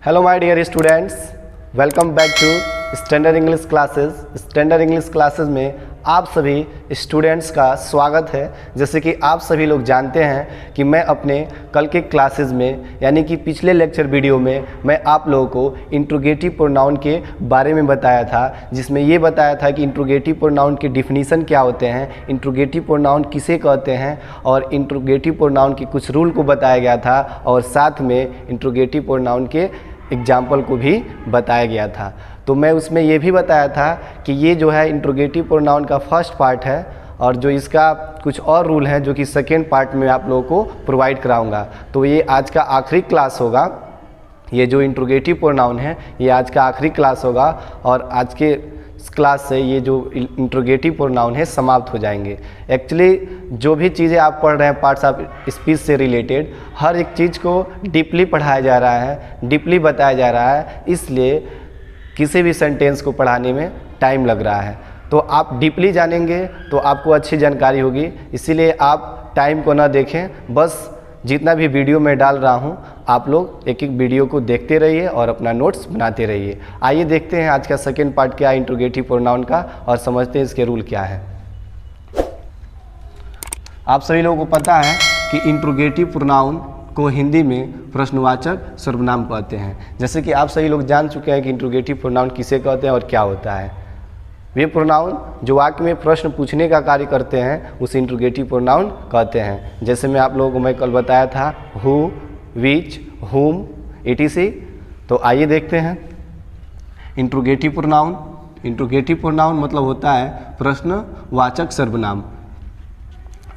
Hello my dear students, welcome back to standard English classes. Standard English classes में आप सभी students का स्वागत है। जैसे कि आप सभी लोग जानते हैं कि मैं अपने कल के क्लासेस में यानी कि पिछले लेक्चर वीडियो में मैं आप लोगों को इंट्रोगेटिव प्रोनाउन के बारे में बताया था, जिसमें ये बताया था कि इंट्रोगेटिव प्रोनाउन के डिफिनीसन क्या होते हैं, इंट्रोगेटिव प्रोनाउन किसे कहते हैं और इंट्रोगेटिव प्रोनाउन के कुछ रूल को बताया गया था और साथ में इंट्रोगेटिव प्रोनाउन के एग्जाम्पल को भी बताया गया था। तो मैं उसमें ये भी बताया था कि ये जो है इंट्रोगेटिव प्रोनाउन का फर्स्ट पार्ट है और जो इसका कुछ और रूल हैं जो कि सेकेंड पार्ट में आप लोगों को प्रोवाइड कराऊंगा। तो ये आज का आखिरी क्लास होगा। ये जो इंट्रोगेटिव प्रोनाउन है ये आज का आखिरी क्लास होगा और आज के क्लास से ये जो इंट्रोगेटिव प्रोनाउन है समाप्त हो जाएंगे। एक्चुअली जो भी चीज़ें आप पढ़ रहे हैं पार्ट्स ऑफ स्पीच से रिलेटेड, हर एक चीज़ को डीपली पढ़ाया जा रहा है, डीपली बताया जा रहा है, इसलिए किसी भी सेंटेंस को पढ़ाने में टाइम लग रहा है। तो आप डीपली जानेंगे तो आपको अच्छी जानकारी होगी, इसीलिए आप टाइम को ना देखें, बस जितना भी वीडियो मैं डाल रहा हूँ आप लोग एक एक वीडियो को देखते रहिए और अपना नोट्स बनाते रहिए। आइए देखते हैं आज का सेकेंड पार्ट क्या है इंट्रोगेटिव प्रोनाउन का और समझते हैं इसके रूल क्या है। आप सभी लोगों को पता है कि इंट्रोगेटिव प्रोनाउन को हिंदी में प्रश्नवाचक सर्वनाम कहते हैं। जैसे कि आप सभी लोग जान चुके हैं कि इंट्रोगेटिव प्रोनाउन किसे कहते हैं और क्या होता है। वे प्रोनाउन जो वाक्य में प्रश्न पूछने का कार्य करते हैं उसे इंट्रोगेटिव प्रोनाउन कहते हैं। जैसे मैं आप लोगों को मैं कल बताया था हु, विच, हुम, etc। तो आइए देखते हैं इंट्रोगेटिव प्रोनाउन। इंट्रोगेटिव प्रोनाउन मतलब होता है प्रश्नवाचक सर्वनाम।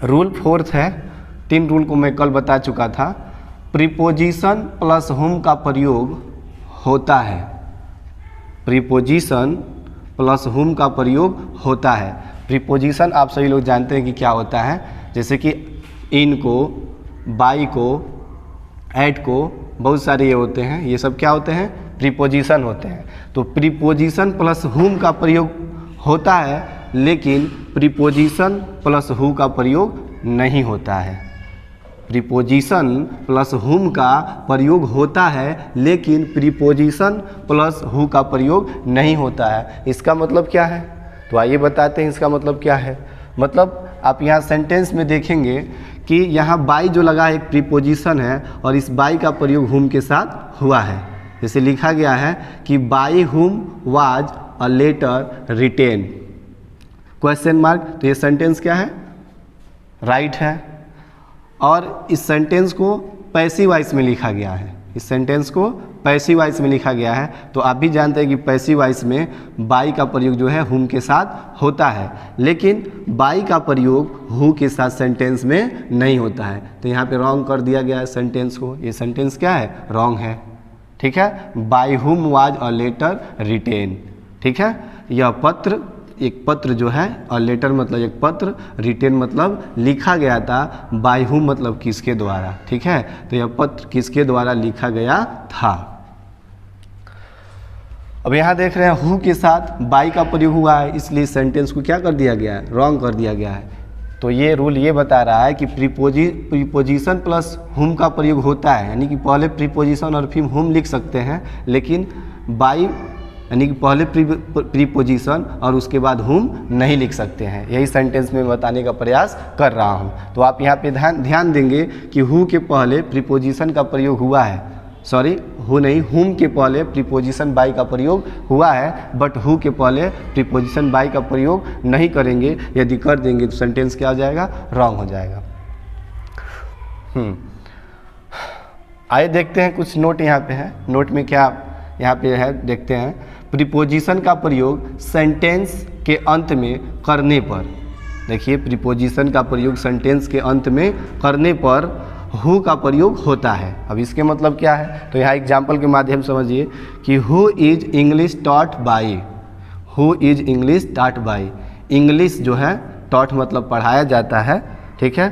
रूल फोर्थ है, 3 रूल को मैं कल बता चुका था। प्रीपोजिशन प्लस हुम का प्रयोग होता है। प्रीपोजिशन प्लस हुम का प्रयोग होता है। प्रीपोजिशन आप सभी लोग जानते हैं कि क्या होता है, जैसे कि इन को, बाई को, एट को, बहुत सारे ये होते हैं, ये सब क्या होते हैं, प्रीपोजिशन होते हैं। तो प्रीपोजिशन प्लस हुम का प्रयोग होता है लेकिन प्रीपोजिशन प्लस हु का प्रयोग नहीं होता है। प्रीपोजिशन प्लस हुम का प्रयोग होता है लेकिन प्रीपोजिशन प्लस हु का प्रयोग नहीं होता है। इसका मतलब क्या है, तो आइए बताते हैं इसका मतलब क्या है। मतलब आप यहाँ सेंटेंस में देखेंगे कि यहाँ बाई जो लगा है एक प्रीपोजिशन है और इस बाई का प्रयोग हुम के साथ हुआ है। जैसे लिखा गया है कि by whom was a letter written, question mark. तो ये सेंटेंस क्या है, राइट है। और इस सेंटेंस को पैसिव वॉइस में लिखा गया है। इस सेंटेंस को पैसिव वॉइस में लिखा गया है। तो आप भी जानते हैं कि पैसिव वॉइस में बाई का प्रयोग जो है हुम के साथ होता है, लेकिन बाई का प्रयोग हु के साथ सेंटेंस में नहीं होता है। तो यहाँ पे रॉन्ग कर दिया गया है सेंटेंस को। ये सेंटेंस क्या है, रॉन्ग है। ठीक है, by whom was a letter retain. ठीक है, यह पत्र, एक पत्र जो है, और लेटर मतलब एक पत्र, रिटेन मतलब लिखा गया था, बाय हुम मतलब किसके द्वारा। ठीक है, तो यह पत्र किसके द्वारा लिखा गया था। अब यहाँ देख रहे हैं हु के साथ बाई का प्रयोग हुआ है, इसलिए सेंटेंस को क्या कर दिया गया है, रॉन्ग कर दिया गया है। तो ये रूल ये बता रहा है कि प्रीपोजिशन प्लस हुम का प्रयोग होता है, यानी कि पहले प्रीपोजिशन और फिर हुम लिख सकते हैं, लेकिन बाई यानी कि पहले प्रीपोजिशन और उसके बाद हुम नहीं लिख सकते हैं। यही सेंटेंस में बताने का प्रयास कर रहा हूं। तो आप यहाँ पे ध्यान देंगे कि हु के पहले प्रीपोजिशन का प्रयोग हुआ है, सॉरी हु नहीं, हुम के पहले प्रीपोजिशन बाई का प्रयोग हुआ है, बट हु के पहले प्रीपोजिशन बाई का प्रयोग नहीं करेंगे। यदि कर देंगे तो सेंटेंस क्या हो जाएगा, रॉन्ग हो जाएगा। आइए देखते हैं कुछ नोट यहाँ पे है। नोट में क्या यहाँ पे है देखते हैं। प्रीपोजिशन का प्रयोग सेंटेंस के अंत में करने पर, देखिए प्रीपोजिशन का प्रयोग सेंटेंस के अंत में करने पर हु का प्रयोग होता है। अब इसके मतलब क्या है, तो यहाँ एग्जाम्पल के माध्यम समझिए कि who is English taught by. Who is English taught by, English जो है टॉट मतलब पढ़ाया जाता है। ठीक है,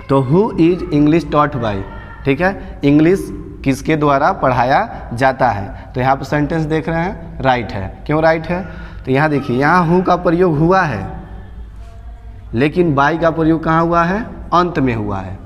तो who is English taught by. ठीक है, इंग्लिश किसके द्वारा पढ़ाया जाता है। तो यहाँ पर सेंटेंस देख रहे हैं, राइट है। क्यों राइट है, तो यहाँ देखिए यहाँ हु का प्रयोग हुआ है लेकिन बाई का प्रयोग कहाँ हुआ है, अंत में हुआ है।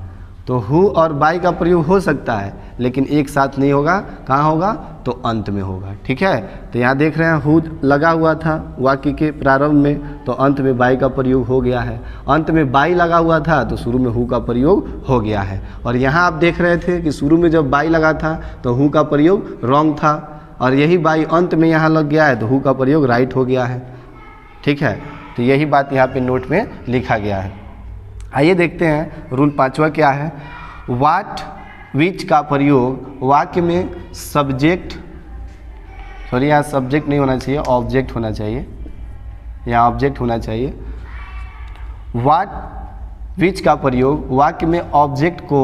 तो हु और बाई का प्रयोग हो सकता है लेकिन एक साथ नहीं होगा, कहाँ होगा, तो अंत में होगा। ठीक है, तो यहाँ देख रहे हैं हु लगा हुआ था वाक्य के प्रारंभ में, तो अंत में बाई का प्रयोग हो गया है। अंत में बाई लगा हुआ था तो शुरू में हु का प्रयोग हो गया है। और यहाँ आप देख रहे थे कि शुरू में जब बाई लगा था तो हु का प्रयोग रॉन्ग था, और यही बाई अंत में यहाँ लग गया है तो हु का प्रयोग राइट हो गया है। ठीक है, तो यही बात यहाँ पे नोट में लिखा गया है। आइए देखते हैं रूल 5वां क्या है। वाट विच का प्रयोग वाक्य में सब्जेक्ट, सॉरी यहाँ सब्जेक्ट नहीं होना चाहिए, ऑब्जेक्ट होना चाहिए, यहाँ ऑब्जेक्ट होना चाहिए। वाट विच का प्रयोग वाक्य में ऑब्जेक्ट को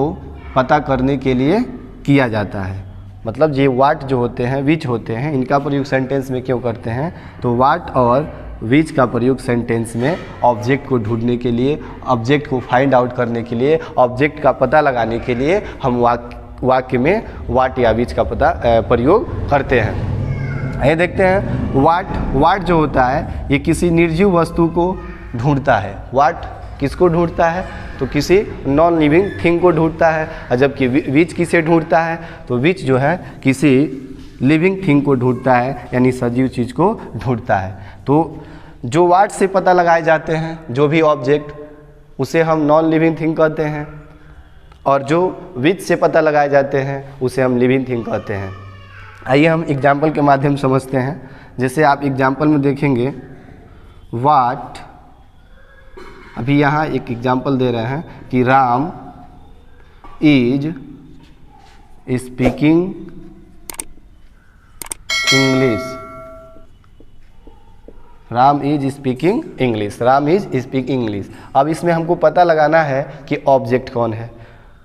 पता करने के लिए किया जाता है। मतलब ये वाट जो होते हैं, विच होते हैं, इनका प्रयोग सेंटेंस में क्यों करते हैं, तो वाट और विच का प्रयोग सेंटेंस में ऑब्जेक्ट को ढूंढने के लिए, ऑब्जेक्ट को फाइंड आउट करने के लिए, ऑब्जेक्ट का पता लगाने के लिए हम वाक्य में वाट या विच का प्रयोग करते हैं। ये देखते हैं वाट जो होता है ये किसी निर्जीव वस्तु को ढूंढता है। वाट किसको ढूंढता है, तो किसी नॉन लिविंग थिंग को ढूंढता है। और जबकि विच किसे ढूंढता है, तो विच जो है किसी लिविंग थिंग को ढूंढता है, यानी सजीव चीज़ को ढूंढता है। तो जो वाट से पता लगाए जाते हैं जो भी ऑब्जेक्ट, उसे हम नॉन लिविंग थिंग कहते हैं, और जो विच से पता लगाए जाते हैं उसे हम लिविंग थिंग कहते हैं। आइए हम एग्जाम्पल के माध्यम समझते हैं। जैसे आप एग्जाम्पल में देखेंगे वाट, अभी यहाँ एक एग्जाम्पल दे रहे हैं कि Ram is speaking English. Ram is speaking English, Ram is speaking English. अब इसमें हमको पता लगाना है कि ऑब्जेक्ट कौन है,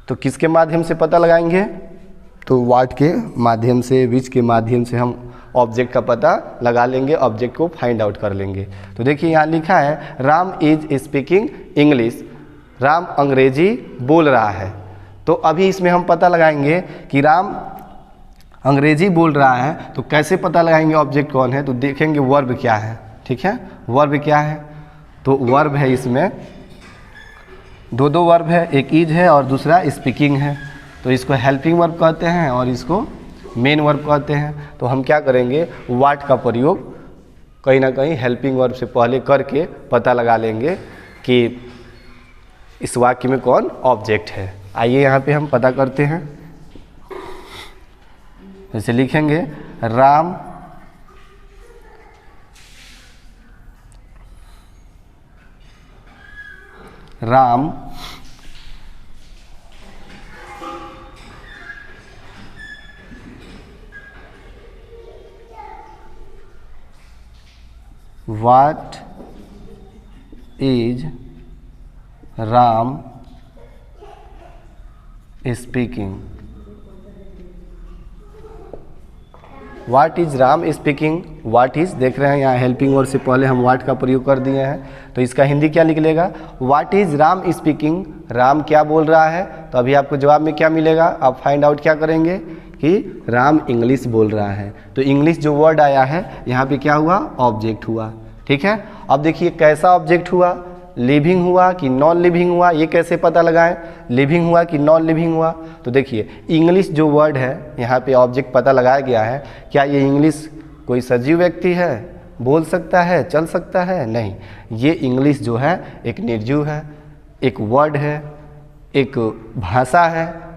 तो किसके माध्यम से पता लगाएंगे, तो वाट के माध्यम से, विच के माध्यम से हम ऑब्जेक्ट का पता लगा लेंगे, ऑब्जेक्ट को फाइंड आउट कर लेंगे। तो देखिए यहाँ लिखा है Ram is speaking English, Ram अंग्रेजी बोल रहा है। तो अभी इसमें हम पता लगाएंगे कि राम अंग्रेजी बोल रहा है, तो कैसे पता लगाएंगे ऑब्जेक्ट कौन है, तो देखेंगे वर्ब क्या है। ठीक है, वर्ब क्या है, तो वर्ब है इसमें दो वर्ब है, एक इज है और दूसरा स्पीकिंग है। तो इसको हेल्पिंग वर्ब कहते हैं और इसको मेन वर्ब कहते हैं। तो हम क्या करेंगे, वाट का प्रयोग कहीं ना कहीं हेल्पिंग वर्ब से पहले करके पता लगा लेंगे कि इस वाक्य में कौन ऑब्जेक्ट है। आइए यहाँ पे हम पता करते हैं। जैसे लिखेंगे Ram What is Ram speaking? What is Ram speaking? What is देख रहे हैं यहाँ हेल्पिंग वर्ड से पहले हम वाट का प्रयोग कर दिए हैं, तो इसका हिंदी क्या निकलेगा, What is Ram speaking? Ram क्या बोल रहा है। तो अभी आपको जवाब में क्या मिलेगा, आप फाइंड आउट क्या करेंगे कि राम इंग्लिश बोल रहा है। तो इंग्लिश जो वर्ड आया है यहाँ पे क्या हुआ, ऑब्जेक्ट हुआ। ठीक है, अब देखिए कैसा ऑब्जेक्ट हुआ, लिविंग हुआ कि नॉन लिविंग हुआ, ये कैसे पता लगाएं, लिविंग हुआ कि नॉन लिविंग हुआ। तो देखिए इंग्लिश जो वर्ड है यहाँ पे ऑब्जेक्ट पता लगाया गया है, क्या ये इंग्लिश कोई सजीव व्यक्ति है, बोल सकता है, चल सकता है, नहीं, ये इंग्लिश जो है एक निर्जीव है, एक वर्ड है, एक भाषा है।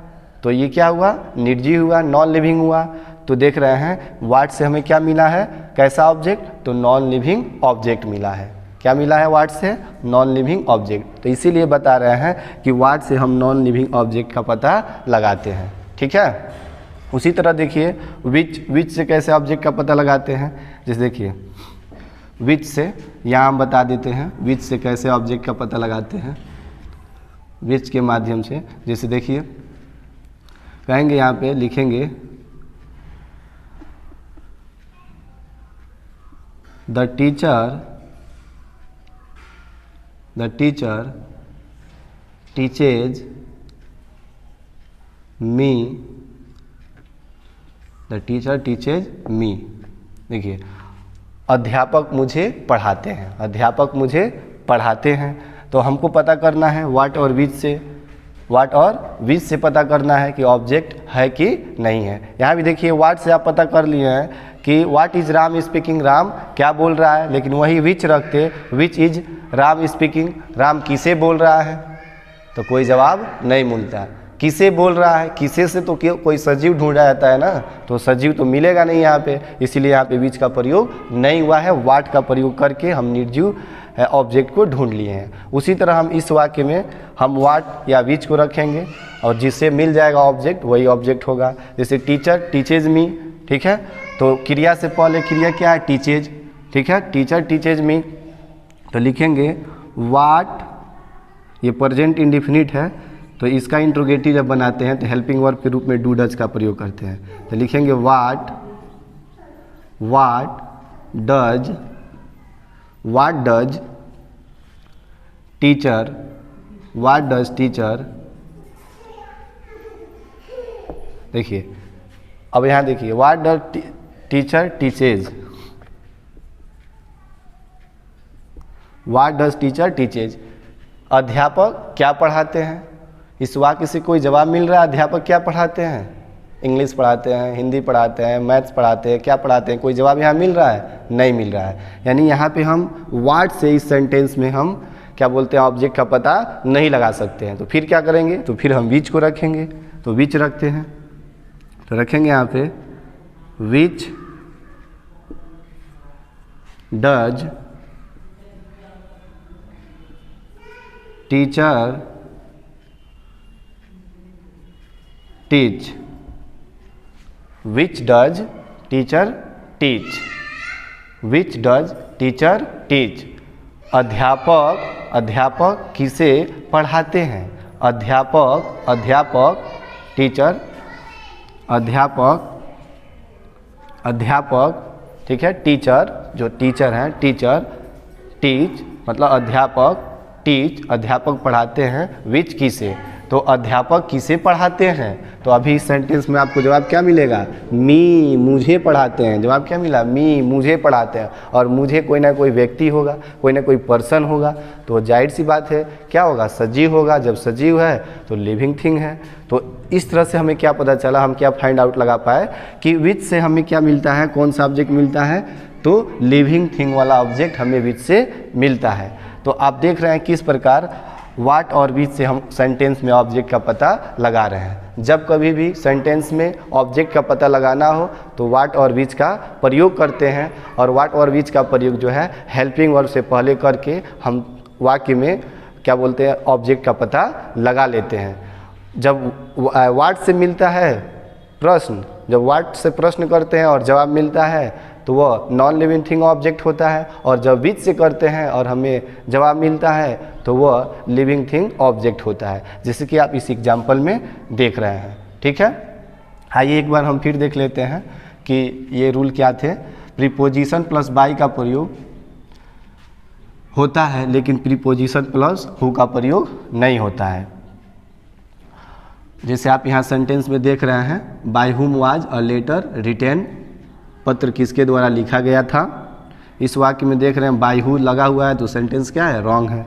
तो ये क्या हुआ, निर्जीव हुआ, नॉन लिविंग हुआ। तो देख रहे हैं वाट से हमें क्या मिला है, कैसा ऑब्जेक्ट, तो नॉन लिविंग ऑब्जेक्ट मिला है। क्या मिला है वाट से, नॉन लिविंग ऑब्जेक्ट। तो इसीलिए बता रहे हैं कि वाट से हम नॉन लिविंग ऑब्जेक्ट का पता लगाते हैं। ठीक है, उसी तरह देखिए विच से कैसे ऑब्जेक्ट का पता लगाते हैं। जैसे देखिए विच से यहाँ हम बता देते हैं विच से कैसे ऑब्जेक्ट का पता लगाते हैं, विच के माध्यम से। जैसे देखिए कहेंगे यहाँ पे लिखेंगे the teacher teaches me, the teacher teaches me. देखिए अध्यापक मुझे पढ़ाते हैं, अध्यापक मुझे पढ़ाते हैं। तो हमको पता करना है वाट और विच से, व्हाट और विच से पता करना है कि ऑब्जेक्ट है कि नहीं है। यहाँ भी देखिए व्हाट से आप पता कर लिए हैं कि what is Ram speaking, Ram क्या बोल रहा है, लेकिन वही विच रखते, which is Ram speaking, Ram किसे बोल रहा है, तो कोई जवाब नहीं मिलता। किसे बोल रहा है, किसे से तो कोई सजीव ढूंढा जाता है ना, तो सजीव तो मिलेगा नहीं यहाँ पे, इसीलिए यहाँ पे विच का प्रयोग नहीं हुआ है। व्हाट का प्रयोग करके हम निर्जीव ऑब्जेक्ट को ढूंढ लिए हैं। उसी तरह हम इस वाक्य में हम व्हाट या विच को रखेंगे और जिससे मिल जाएगा ऑब्जेक्ट वही ऑब्जेक्ट होगा। जैसे टीचर टीचेज मी, ठीक है, तो क्रिया से पहले क्रिया क्या है, टीचेज, ठीक है, टीचर टीचेज मी, तो लिखेंगे व्हाट, ये प्रेजेंट इंडेफिनिट है तो इसका इंट्रोगेटिव जब बनाते हैं तो हेल्पिंग वर्ब के रूप में डू डज का प्रयोग करते हैं। तो लिखेंगे what does teacher, what does teacher, देखिए अब यहाँ देखिए what does teacher teaches, what does teacher teaches, अध्यापक क्या पढ़ाते हैं। इस वाक्य से कोई जवाब मिल रहा है, अध्यापक क्या पढ़ाते हैं, इंग्लिश पढ़ाते हैं, हिंदी पढ़ाते हैं, मैथ्स पढ़ाते हैं, क्या पढ़ाते हैं, कोई जवाब यहाँ मिल रहा है, नहीं मिल रहा है। यानी यहाँ पे हम व्हाट से इस सेंटेंस में हम क्या बोलते हैं, ऑब्जेक्ट का पता नहीं लगा सकते हैं। तो फिर क्या करेंगे, तो फिर हम विच को रखेंगे, तो विच रखते हैं, तो रखेंगे यहाँ पे which does teacher teach, which does teacher teach, which does teacher teach, अध्यापक किसे पढ़ाते हैं, अध्यापक टीचर, अध्यापक ठीक है, टीचर जो टीचर हैं, टीचर टीच मतलब अध्यापक, टीच अध्यापक पढ़ाते हैं, विच किसे, तो अध्यापक किसे पढ़ाते हैं। तो अभी इस सेंटेंस में आपको जवाब क्या मिलेगा, मी, मुझे पढ़ाते हैं, जवाब क्या मिला, मी, मुझे पढ़ाते हैं। और मुझे कोई ना कोई व्यक्ति होगा, कोई ना कोई पर्सन होगा, तो जाहिर सी बात है क्या होगा, सजीव होगा। जब सजीव है तो लिविंग थिंग है। तो इस तरह से हमें क्या पता चला, हम क्या फाइंड आउट लगा पाए कि विच से हमें क्या मिलता है, कौन सा ऑब्जेक्ट मिलता है, तो लिविंग थिंग वाला ऑब्जेक्ट हमें विच से मिलता है। तो आप देख रहे हैं किस प्रकार व्हाट और विच से हम सेंटेंस में ऑब्जेक्ट का पता लगा रहे हैं। जब कभी भी सेंटेंस में ऑब्जेक्ट का पता लगाना हो तो व्हाट और विच का प्रयोग करते हैं, और व्हाट और विच का प्रयोग जो है हेल्पिंग वर्ब से पहले करके हम वाक्य में क्या बोलते हैं, ऑब्जेक्ट का पता लगा लेते हैं। जब व्हाट से मिलता है प्रश्न, जब व्हाट से प्रश्न करते हैं और जवाब मिलता है तो वह नॉन लिविंग थिंग ऑब्जेक्ट होता है, और जब विच से करते हैं और हमें जवाब मिलता है तो वह लिविंग थिंग ऑब्जेक्ट होता है, जैसे कि आप इस एग्जाम्पल में देख रहे हैं। ठीक है, आइए एक बार हम फिर देख लेते हैं कि ये रूल क्या थे। प्रीपोजिशन प्लस बाई का प्रयोग होता है, लेकिन प्रीपोजिशन प्लस हु का प्रयोग नहीं होता है। जैसे आप यहाँ सेंटेंस में देख रहे हैं, by whom was a letter retain, पत्र किसके द्वारा लिखा गया था। इस वाक्य में देख रहे हैं बाय हु लगा हुआ है, तो सेंटेंस क्या है, रॉन्ग है।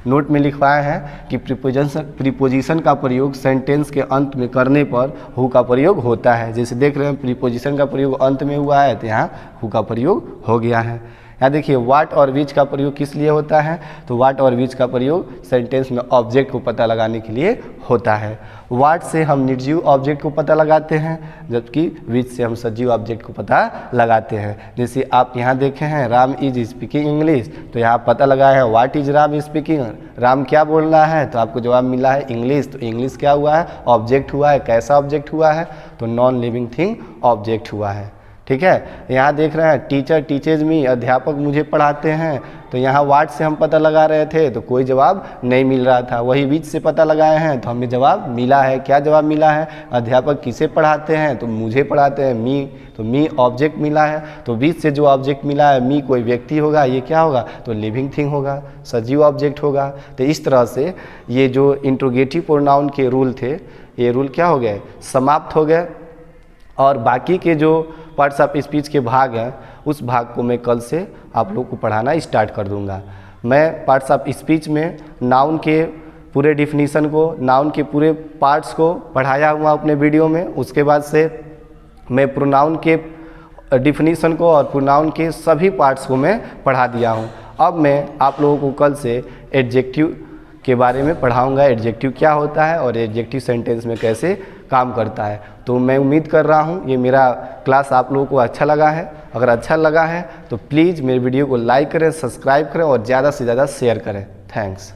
नोट में लिखवाया है कि प्रीपोजिशन का प्रयोग सेंटेंस के अंत में करने पर हु का प्रयोग होता है। जैसे देख रहे हैं प्रीपोजिशन का प्रयोग अंत में हुआ है, तो यहाँ हु का प्रयोग हो गया है। यहाँ देखिए व्हाट और विच का प्रयोग किस लिए होता है, तो व्हाट और विच का प्रयोग सेंटेंस में ऑब्जेक्ट को पता लगाने के लिए होता है। व्हाट से हम निर्जीव ऑब्जेक्ट को पता लगाते हैं, जबकि विच से हम सजीव ऑब्जेक्ट को पता लगाते हैं। जैसे आप यहाँ देखे हैं राम इज स्पीकिंग इंग्लिश, तो यहाँ पता लगाया है what is Ram speaking, Ram क्या बोल रहा है, तो आपको जवाब मिला है इंग्लिश। तो इंग्लिश क्या हुआ है, ऑब्जेक्ट हुआ है। कैसा ऑब्जेक्ट हुआ है, तो नॉन लिविंग थिंग ऑब्जेक्ट हुआ है। ठीक है, यहाँ देख रहे हैं टीचर टीचेज मी, अध्यापक मुझे पढ़ाते हैं, तो यहाँ व्हाट से हम पता लगा रहे थे तो कोई जवाब नहीं मिल रहा था। वही विच से पता लगाए हैं तो हमें जवाब मिला है। क्या जवाब मिला है, अध्यापक किसे पढ़ाते हैं, तो मुझे पढ़ाते हैं, मी, तो मी ऑब्जेक्ट मिला है। तो विच से जो ऑब्जेक्ट मिला है, मी कोई व्यक्ति होगा, ये क्या होगा, तो लिविंग थिंग होगा, सजीव ऑब्जेक्ट होगा। तो इस तरह से ये जो इंट्रोगेटिव प्रोनाउन के रूल थे, ये रूल क्या हो गए, समाप्त हो गए। और बाकी के जो पार्ट्स ऑफ स्पीच के भाग हैं, उस भाग को मैं कल से आप लोग को पढ़ाना स्टार्ट कर दूंगा। मैं पार्ट्स ऑफ स्पीच में नाउन के पूरे डिफिनीसन को, नाउन के पूरे पार्ट्स को पढ़ाया हुआ अपने वीडियो में। उसके बाद से मैं प्रोनाउन के डिफिनीसन को और प्रोनाउन के सभी पार्ट्स को मैं पढ़ा दिया हूँ। अब मैं आप लोगों को कल से एडजेक्टिव के बारे में पढ़ाऊँगा, एडजेक्टिव क्या होता है और एडजेक्टिव सेंटेंस में कैसे काम करता है। तो मैं उम्मीद कर रहा हूँ ये मेरा क्लास आप लोगों को अच्छा लगा है। अगर अच्छा लगा है तो प्लीज़ मेरे वीडियो को लाइक करें, सब्सक्राइब करें और ज़्यादा से ज़्यादा शेयर करें। थैंक्स।